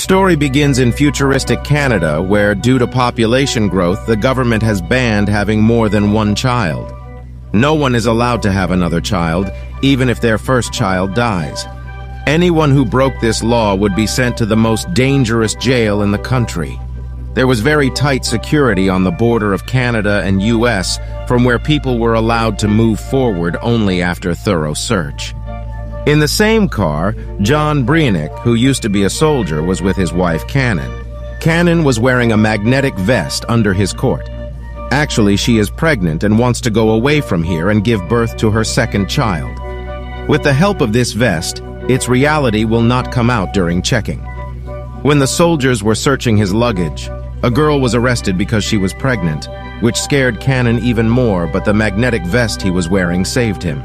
story begins in futuristic Canada, where, due to population growth, the government has banned having more than one child. No one is allowed to have another child, even if their first child dies. Anyone who broke this law would be sent to the most dangerous jail in the country. There was very tight security on the border of Canada and US, from where people were allowed to move forward only after thorough search. In the same car, John Brianick, who used to be a soldier, was with his wife Cannon. Cannon was wearing a magnetic vest under his coat. Actually, she is pregnant and wants to go away from here and give birth to her second child. With the help of this vest, its reality will not come out during checking. When the soldiers were searching his luggage, a girl was arrested because she was pregnant, which scared Cannon even more, but the magnetic vest he was wearing saved him.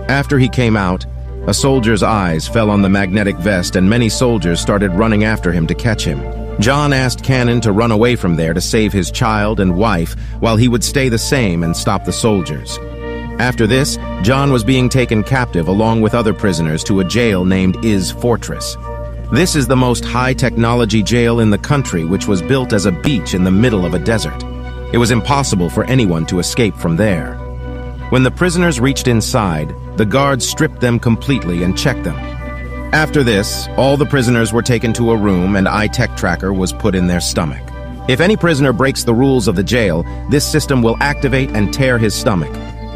After he came out, a soldier's eyes fell on the magnetic vest and many soldiers started running after him to catch him. John asked Cannon to run away from there to save his child and wife while he would stay the same and stop the soldiers. After this, John was being taken captive along with other prisoners to a jail named Is Fortress. This is the most high-technology jail in the country, which was built as a beach in the middle of a desert. It was impossible for anyone to escape from there. When the prisoners reached inside, the guards stripped them completely and checked them. After this, all the prisoners were taken to a room and iTech tracker was put in their stomach. If any prisoner breaks the rules of the jail, this system will activate and tear his stomach.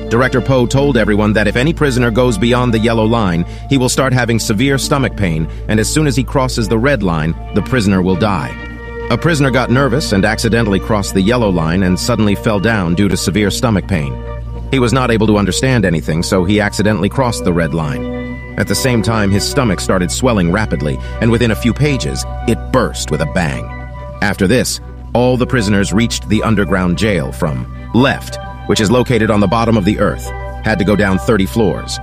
Director Poe told everyone that if any prisoner goes beyond the yellow line, he will start having severe stomach pain, and as soon as he crosses the red line, the prisoner will die. A prisoner got nervous and accidentally crossed the yellow line and suddenly fell down due to severe stomach pain. He was not able to understand anything, so he accidentally crossed the red line. At the same time, his stomach started swelling rapidly, and within a few pages, it burst with a bang. After this, all the prisoners reached the underground jail from left, which is located on the bottom of the earth, had to go down 30 floors.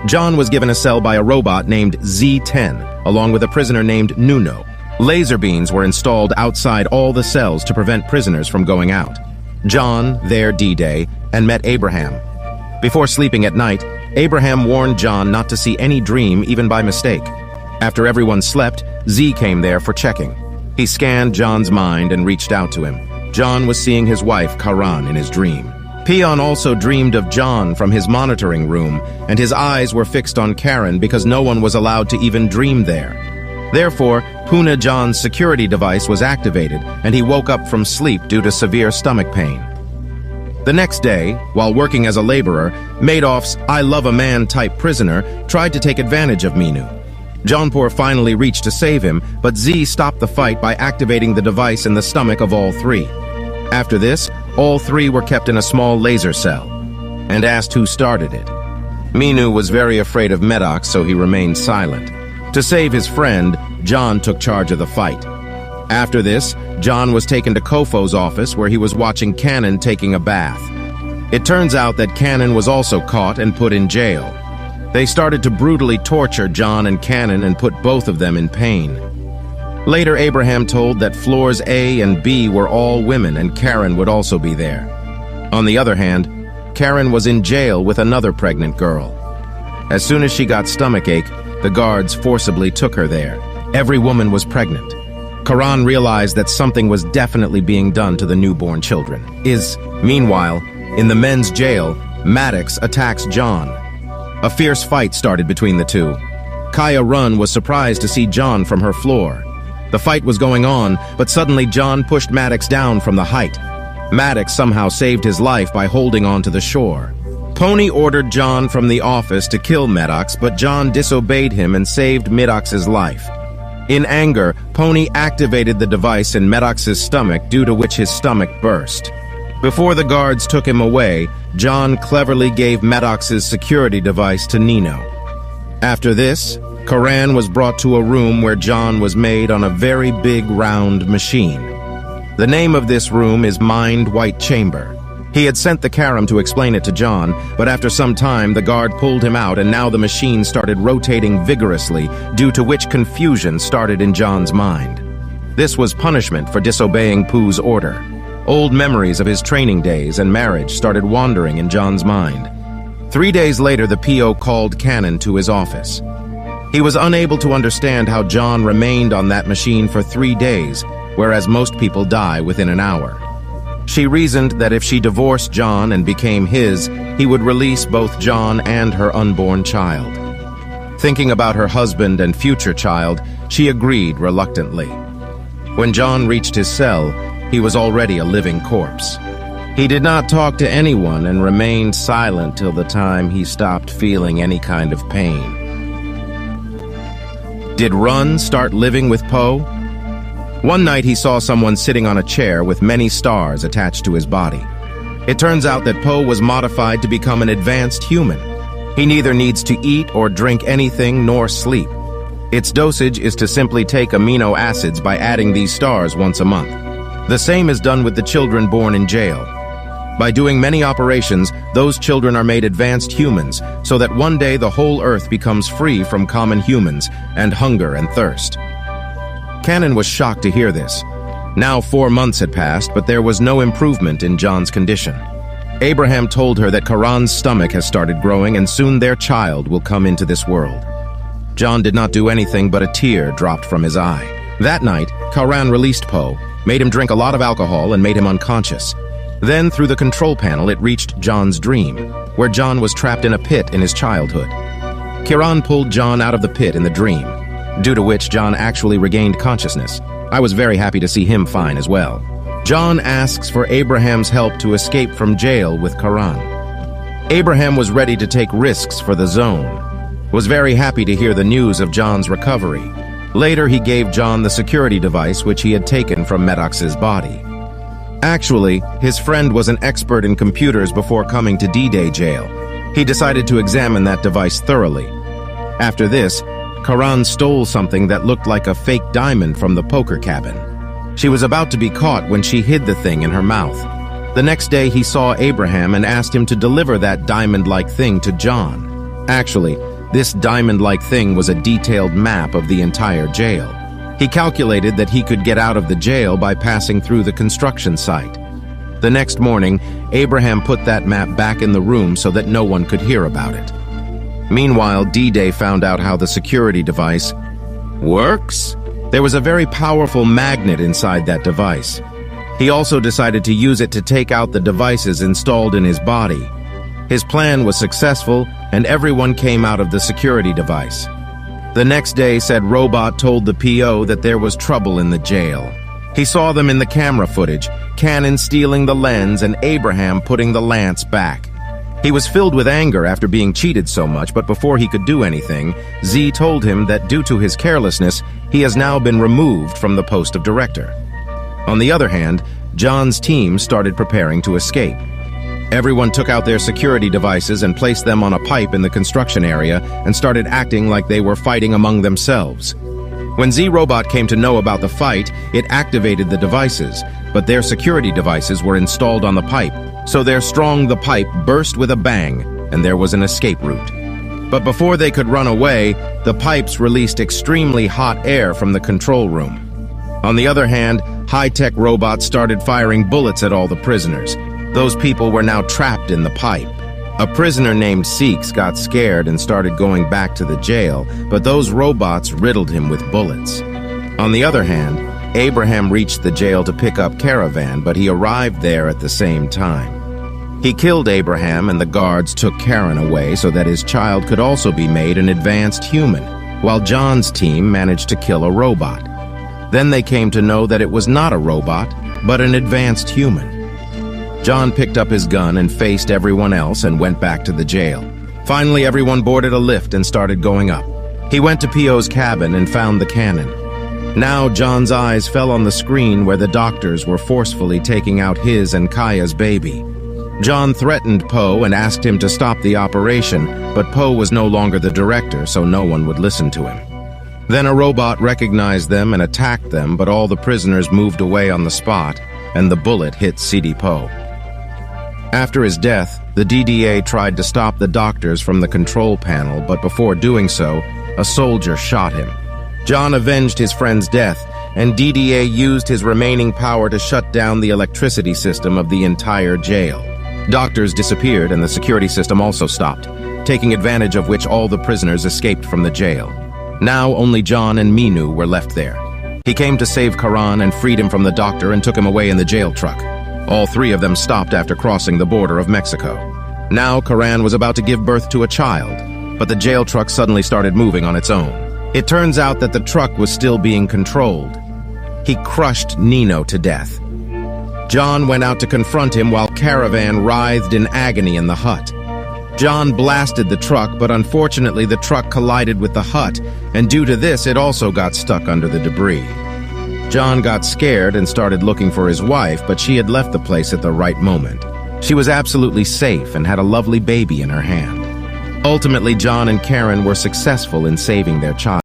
John was given a cell by a robot named Z-10, along with a prisoner named Nuno. Laser beams were installed outside all the cells to prevent prisoners from going out. John, there D-Day, and met Abraham. Before sleeping at night, Abraham warned John not to see any dream even by mistake. After everyone slept, Z came there for checking. He scanned John's mind and reached out to him. John was seeing his wife, Karan, in his dream. Peon also dreamed of John from his monitoring room, and his eyes were fixed on Karen because no one was allowed to even dream there. Therefore, Puna John's security device was activated, and he woke up from sleep due to severe stomach pain. The next day, while working as a laborer, Madoff's I love a man type prisoner tried to take advantage of Minu. Jaunpur finally reached to save him, but Z stopped the fight by activating the device in the stomach of all three. After this, all three were kept in a small laser cell, and asked who started it. Minu was very afraid of Maddox, so he remained silent. To save his friend, John took charge of the fight. After this, John was taken to Kofo's office where he was watching Cannon taking a bath. It turns out that Cannon was also caught and put in jail. They started to brutally torture John and Cannon and put both of them in pain. Later, Abraham told that floors A and B were all women and Karen would also be there. On the other hand, Karen was in jail with another pregnant girl. As soon as she got stomachache, the guards forcibly took her there. Every woman was pregnant. Karan realized that something was definitely being done to the newborn children. Meanwhile, in the men's jail, Maddox attacks John. A fierce fight started between the two. Kaya Run was surprised to see John from her floor. The fight was going on, but suddenly John pushed Maddox down from the height. Maddox somehow saved his life by holding on to the shore. Pony ordered John from the office to kill Maddox, but John disobeyed him and saved Maddox's life. In anger, Pony activated the device in Maddox's stomach, due to which his stomach burst. Before the guards took him away, John cleverly gave Maddox's security device to Nino. After this, Karan was brought to a room where John was made on a very big round machine. The name of this room is Mind White Chamber. He had sent the Karam to explain it to John, but after some time the guard pulled him out and now the machine started rotating vigorously, due to which confusion started in John's mind. This was punishment for disobeying Pooh's order. Old memories of his training days and marriage started wandering in John's mind. 3 days later, the PO called Cannon to his office. He was unable to understand how John remained on that machine for 3 days, whereas most people die within an hour. She reasoned that if she divorced John and became his, he would release both John and her unborn child. Thinking about her husband and future child, she agreed reluctantly. When John reached his cell, he was already a living corpse. He did not talk to anyone and remained silent till the time he stopped feeling any kind of pain. Did Run start living with Poe? One night he saw someone sitting on a chair with many stars attached to his body. It turns out that Poe was modified to become an advanced human. He neither needs to eat or drink anything nor sleep. Its dosage is to simply take amino acids by adding these stars once a month. The same is done with the children born in jail. By doing many operations, those children are made advanced humans, so that one day the whole Earth becomes free from common humans and hunger and thirst. Cannon was shocked to hear this. Now 4 months had passed, but there was no improvement in John's condition. Abraham told her that Karan's stomach has started growing and soon their child will come into this world. John did not do anything, but a tear dropped from his eye. That night, Karan released Poe, made him drink a lot of alcohol and made him unconscious. Then, through the control panel, it reached John's dream, where John was trapped in a pit in his childhood. Karan pulled John out of the pit in the dream, due to which John actually regained consciousness. I was very happy to see him fine as well. John asks for Abraham's help to escape from jail with Karan. Abraham was ready to take risks for the zone, was very happy to hear the news of John's recovery. Later, he gave John the security device which he had taken from Maddox's body. Actually, his friend was an expert in computers before coming to D-Day jail. He decided to examine that device thoroughly. After this, Karan stole something that looked like a fake diamond from the poker cabin. She was about to be caught when she hid the thing in her mouth. The next day, he saw Abraham and asked him to deliver that diamond-like thing to John. Actually, this diamond-like thing was a detailed map of the entire jail. He calculated that he could get out of the jail by passing through the construction site. The next morning, Abraham put that map back in the room so that no one could hear about it. Meanwhile, D-Day found out how the security device works. There was a very powerful magnet inside that device. He also decided to use it to take out the devices installed in his body. His plan was successful, and everyone came out of the security device. The next day, said robot told the PO that there was trouble in the jail. He saw them in the camera footage, Cannon stealing the lens and Abraham putting the lance back. He was filled with anger after being cheated so much, but before he could do anything, Z told him that due to his carelessness, he has now been removed from the post of director. On the other hand, John's team started preparing to escape. Everyone took out their security devices and placed them on a pipe in the construction area and started acting like they were fighting among themselves. When Z-Robot came to know about the fight, it activated the devices, but their security devices were installed on the pipe, so their the pipe burst with a bang, and there was an escape route. But before they could run away, the pipes released extremely hot air from the control room. On the other hand, high-tech robots started firing bullets at all the prisoners. Those people were now trapped in the pipe. A prisoner named Seeks got scared and started going back to the jail, but those robots riddled him with bullets. On the other hand, Abraham reached the jail to pick up Caravan, but he arrived there at the same time. He killed Abraham and the guards took Karen away so that his child could also be made an advanced human, while John's team managed to kill a robot. Then they came to know that it was not a robot, but an advanced human. John picked up his gun and faced everyone else and went back to the jail. Finally, everyone boarded a lift and started going up. He went to P.O.'s cabin and found the cannon. Now John's eyes fell on the screen where the doctors were forcefully taking out his and Kaya's baby. John threatened Poe and asked him to stop the operation, but Poe was no longer the director, so no one would listen to him. Then a robot recognized them and attacked them, but all the prisoners moved away on the spot, and the bullet hit C.D. Poe. After his death, the DDA tried to stop the doctors from the control panel, but before doing so, a soldier shot him. John avenged his friend's death, and DDA used his remaining power to shut down the electricity system of the entire jail. Doctors disappeared and the security system also stopped, taking advantage of which all the prisoners escaped from the jail. Now only John and Minu were left there. He came to save Karan and freed him from the doctor and took him away in the jail truck. All three of them stopped after crossing the border of Mexico. Now Karan was about to give birth to a child, but the jail truck suddenly started moving on its own. It turns out that the truck was still being controlled. He crushed Nino to death. John went out to confront him while Caravan writhed in agony in the hut. John blasted the truck, but unfortunately the truck collided with the hut, and due to this it also got stuck under the debris. John got scared and started looking for his wife, but she had left the place at the right moment. She was absolutely safe and had a lovely baby in her hand. Ultimately, John and Karen were successful in saving their child.